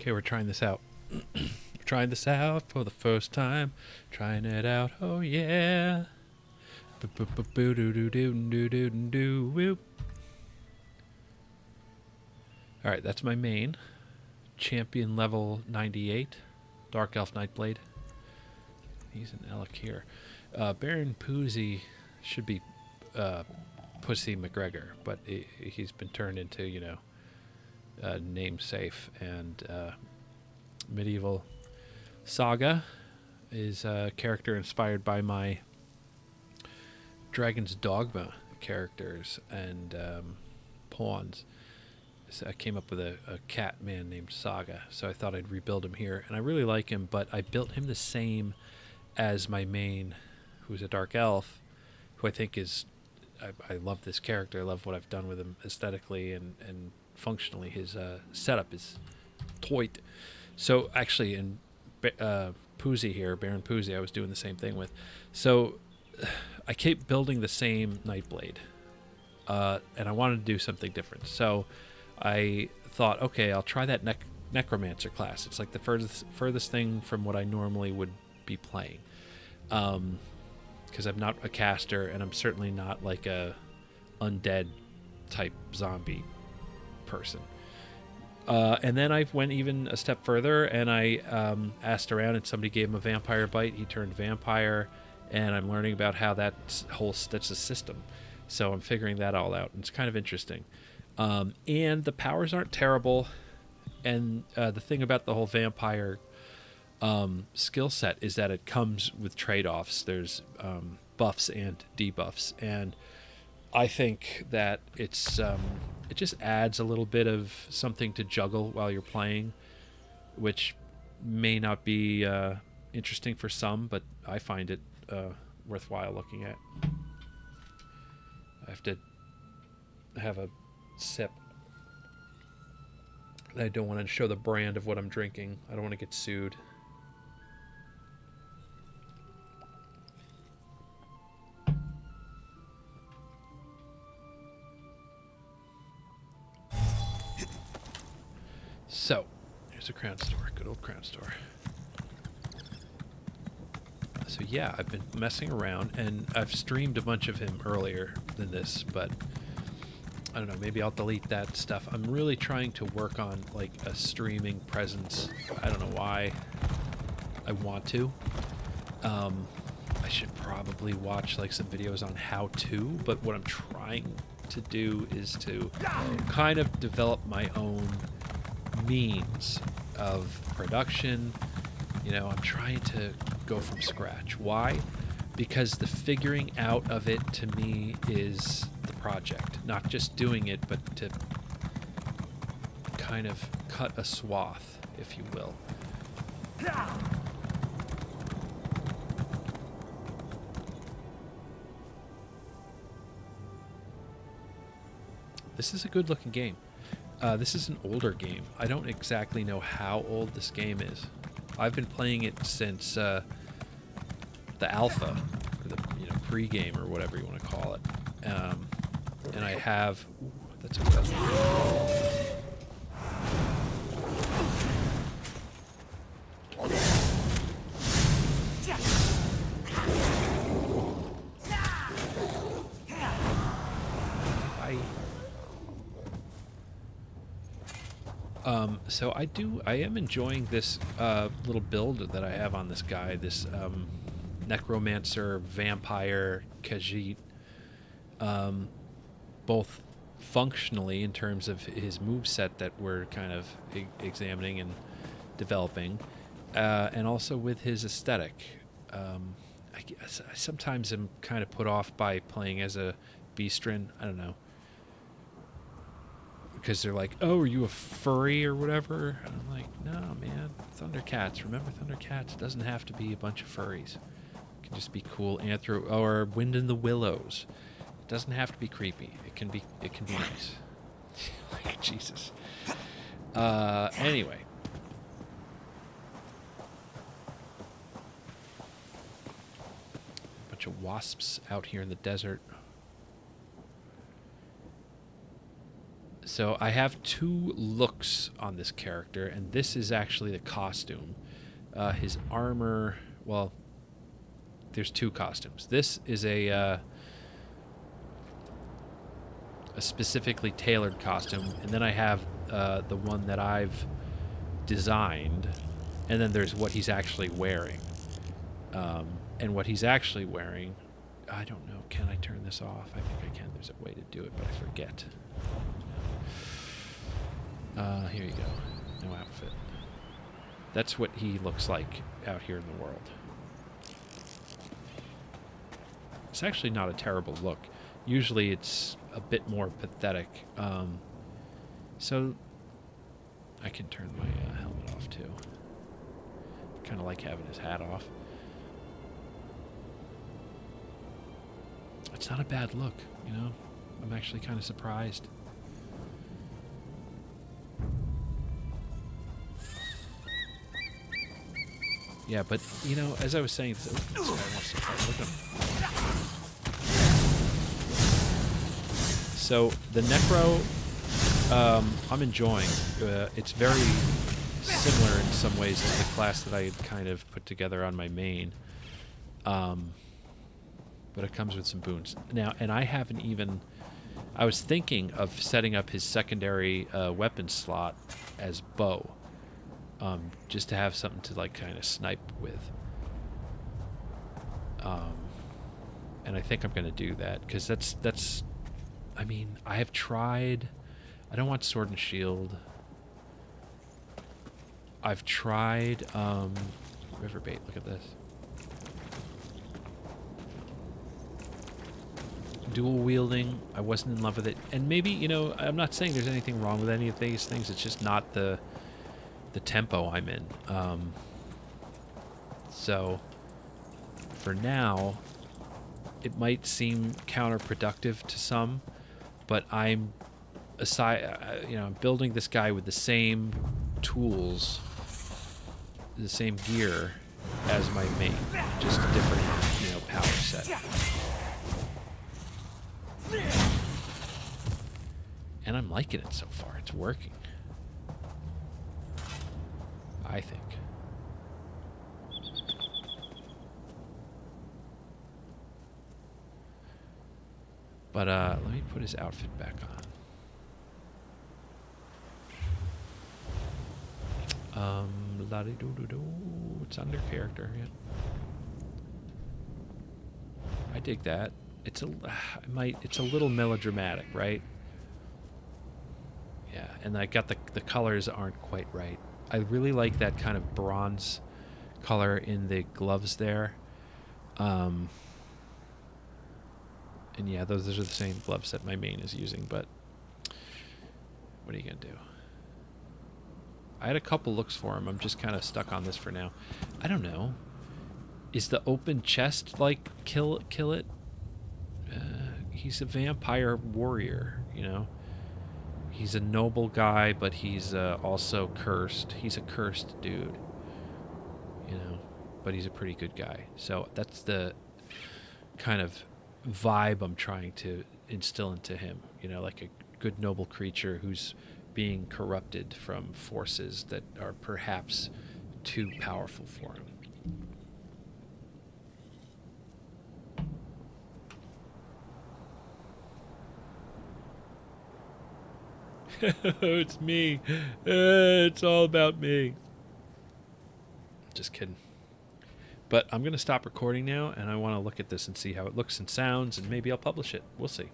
Okay, we're trying this out. We're trying this out for the first time. Trying it out. Oh yeah. Boo-doo-doo-doo-doo-doo-doo-doo. All right, that's my main. Champion level 98. Dark Elf Nightblade. He's an Elk here. Baron Poozy should be Pussy McGregor, but he's been turned into, name safe. And Medieval Saga is a character inspired by my Dragon's Dogma characters and pawns. So I came up with a cat man named Saga, so I thought I'd rebuild him here. And I really like him, but I built him the same as my main, who's a dark elf, who I think is... I love this character. I love what I've done with him aesthetically and functionally. His setup is toit. So actually, in Poozy here, Baron Poozy, I was doing the same thing with. So I keep building the same Nightblade, and I wanted to do something different. So I thought, okay, I'll try that Necromancer class. It's like the furthest thing from what I normally would be playing. Because I'm not a caster, and I'm certainly not like a undead type zombie person. And then I went even a step further, and I asked around, and somebody gave him a vampire bite. He turned vampire, and I'm learning about how that's a system. So I'm figuring that all out, and it's kind of interesting. And the powers aren't terrible, and the thing about the whole vampire skill set is that it comes with trade-offs. There's buffs and debuffs, and I think that it's it just adds a little bit of something to juggle while you're playing, which may not be interesting for some, but I find it worthwhile looking at. I have to have a sip. I don't want to show the brand of what I'm drinking. I don't want to get sued. So, here's a Crown Store. Good old Crown Store. So yeah, I've been messing around, and I've streamed a bunch of him earlier than this, but I don't know, maybe I'll delete that stuff. I'm really trying to work on like a streaming presence. I don't know why I want to. I should probably watch like some videos on how to, but what I'm trying to do is to kind of develop my own means of production. I'm trying to go from scratch. Why? Because the figuring out of it to me is the project, not just doing it, but to kind of cut a swath, if you will. This is a good looking game. This is an older game. I don't exactly know how old this game is. I've been playing it since the alpha, or the pre-game, or whatever you want to call it. And I have... Ooh, that's a good So I am enjoying this little build that I have on this guy, this Necromancer, Vampire, Khajiit, both functionally in terms of his moveset that we're kind of examining and developing, and also with his aesthetic. I sometimes am kind of put off by playing as a Beastren. I don't know. Because they're like, oh, are you a furry or whatever? And I'm like, no, man. Thundercats. Remember Thundercats? It doesn't have to be a bunch of furries. It can just be cool or Wind in the Willows. It doesn't have to be creepy. It can be nice. Like, Jesus. Anyway. A bunch of wasps out here in the desert. So I have two looks on this character, and this is actually the costume. His armor, well, there's two costumes. This is a specifically tailored costume, and then I have the one that I've designed, and then there's what he's actually wearing. And what he's actually wearing, I don't know, can I turn this off? I think I can. There's a way to do it, but I forget. Here you go. No outfit. That's what he looks like out here in the world. It's actually not a terrible look. Usually it's a bit more pathetic. So I can turn my helmet off too. Kind of like having his hat off. It's not a bad look, you know? I'm actually kind of surprised. Yeah, but, you know, as I was saying, this guy wants to fight. Look at him. So, the Necro, I'm enjoying. It's very similar in some ways to the class that I had kind of put together on my main. But it comes with some boons. Now, and I haven't even... I was thinking of setting up his secondary weapon slot as bow. Just to have something to, like, kind of snipe with. And I think I'm going to do that, because that's... I mean, I have tried... I don't want Sword and Shield. I've tried... Riverbait, look at this. Dual wielding, I wasn't in love with it. And maybe, you know, I'm not saying there's anything wrong with any of these things. It's just not the tempo I'm in. So, for now, it might seem counterproductive to some, but I'm I'm building this guy with the same tools, the same gear as my main, just a different, you know, power set. And I'm liking it so far. It's working. I think. But let me put his outfit back on. La-di-do-do-do. It's under character. Yeah. I dig that. It's a little melodramatic, right? Yeah, and I got the colors aren't quite right. I really like that kind of bronze color in the gloves there. And yeah, those are the same gloves that my main is using, but what are you going to do? I had a couple looks for him. I'm just kind of stuck on this for now. I don't know. Is the open chest like kill it? He's a vampire warrior, you know? He's a noble guy, but he's also cursed. He's a cursed dude, you know, but he's a pretty good guy. So that's the kind of vibe I'm trying to instill into him, you know, like a good noble creature who's being corrupted from forces that are perhaps too powerful for him. It's me. It's all about me. Just kidding. But I'm going to stop recording now, and I want to look at this and see how it looks and sounds, and maybe I'll publish it. We'll see.